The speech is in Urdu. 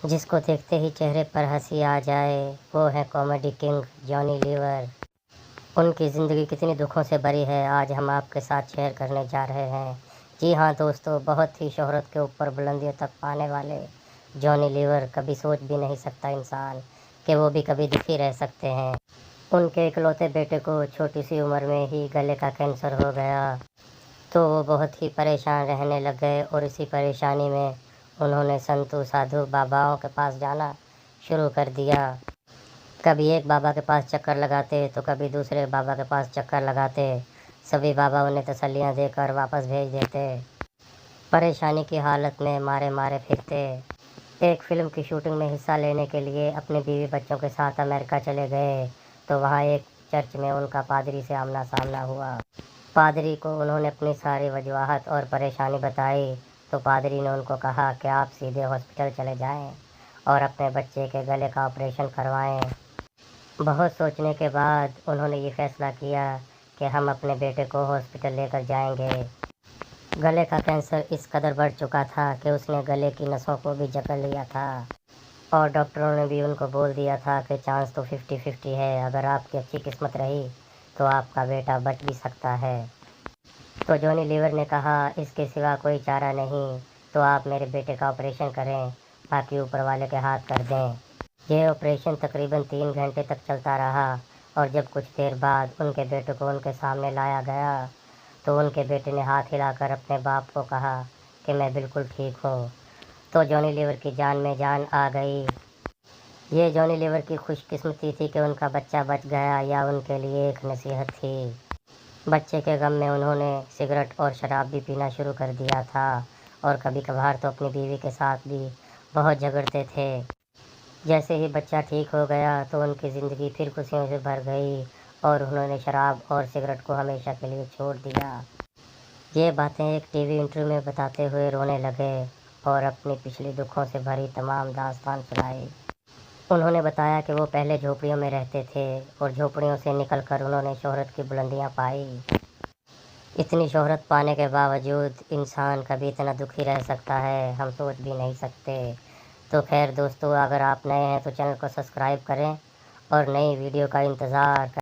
جس کو دیکھتے ہی چہرے پر ہنسی آ جائے وہ ہے کامیڈی کنگ جانی لیور۔ ان کی زندگی کتنی دکھوں سے بھری ہے، آج ہم آپ کے ساتھ شیئر کرنے جا رہے ہیں۔ جی ہاں دوستو، بہت ہی شہرت کے اوپر بلندیوں تک پانے والے جانی لیور، کبھی سوچ بھی نہیں سکتا انسان کہ وہ بھی کبھی دکھی رہ سکتے ہیں۔ ان کے اکلوتے بیٹے کو چھوٹی سی عمر میں ہی گلے کا کینسر ہو گیا تو وہ بہت ہی پریشان رہنے لگ گئے، اور اسی پریشانی میں انہوں نے سنتو سادھو باباؤں کے پاس جانا شروع کر دیا۔ کبھی ایک بابا کے پاس چکر لگاتے تو کبھی دوسرے بابا کے پاس چکر لگاتے، سبھی بابا انہیں تسلیاں دے کر واپس بھیج دیتے۔ پریشانی کی حالت میں مارے مارے پھرتے۔ ایک فلم کی شوٹنگ میں حصہ لینے کے لیے اپنی بیوی بچوں کے ساتھ امریکہ چلے گئے تو وہاں ایک چرچ میں ان کا پادری سے آمنا سامنا ہوا۔ پادری کو انہوں نے اپنی ساری وجوہات اور پریشانی بتائی تو پادری نے ان کو کہا کہ آپ سیدھے ہاسپٹل چلے جائیں اور اپنے بچے کے گلے کا آپریشن کروائیں۔ بہت سوچنے کے بعد انہوں نے یہ فیصلہ کیا کہ ہم اپنے بیٹے کو ہاسپٹل لے کر جائیں گے۔ گلے کا کینسر اس قدر بڑھ چکا تھا کہ اس نے گلے کی نسوں کو بھی جکڑ لیا تھا، اور ڈاکٹروں نے بھی ان کو بول دیا تھا کہ چانس تو 50-50 ہے، اگر آپ کی اچھی قسمت رہی تو آپ کا بیٹا بچ بھی سکتا ہے۔ تو جانی لیور نے کہا اس کے سوا کوئی چارہ نہیں تو آپ میرے بیٹے کا آپریشن کریں، باقی اوپر والے کے ہاتھ کر دیں۔ یہ آپریشن تقریباً 3 گھنٹے تک چلتا رہا، اور جب کچھ دیر بعد ان کے بیٹے کو ان کے سامنے لایا گیا تو ان کے بیٹے نے ہاتھ ہلا کر اپنے باپ کو کہا کہ میں بالکل ٹھیک ہوں۔ تو جانی لیور کی جان میں جان آ گئی۔ یہ جانی لیور کی خوش قسمتی تھی کہ ان کا بچہ بچ گیا، یا ان کے لیے ایک نصیحت تھی۔ بچے کے غم میں انہوں نے سگریٹ اور شراب بھی پینا شروع کر دیا تھا، اور کبھی کبھار تو اپنی بیوی کے ساتھ بھی بہت جھگڑتے تھے۔ جیسے ہی بچہ ٹھیک ہو گیا تو ان کی زندگی پھر خوشیوں سے بھر گئی، اور انہوں نے شراب اور سگریٹ کو ہمیشہ کے لیے چھوڑ دیا۔ یہ باتیں ایک ٹی وی انٹرویو میں بتاتے ہوئے رونے لگے اور اپنی پچھلی دکھوں سے بھری تمام داستان سنائی۔ انہوں نے بتایا کہ وہ پہلے جھوپڑیوں میں رہتے تھے اور جھوپڑیوں سے نکل کر انہوں نے شہرت کی بلندیاں پائی۔ اتنی شہرت پانے کے باوجود انسان کبھی اتنا دکھی رہ سکتا ہے، ہم سوچ بھی نہیں سکتے۔ تو خیر دوستو، اگر آپ نئے ہیں تو چینل کو سبسکرائب کریں اور نئی ویڈیو کا انتظار کریں۔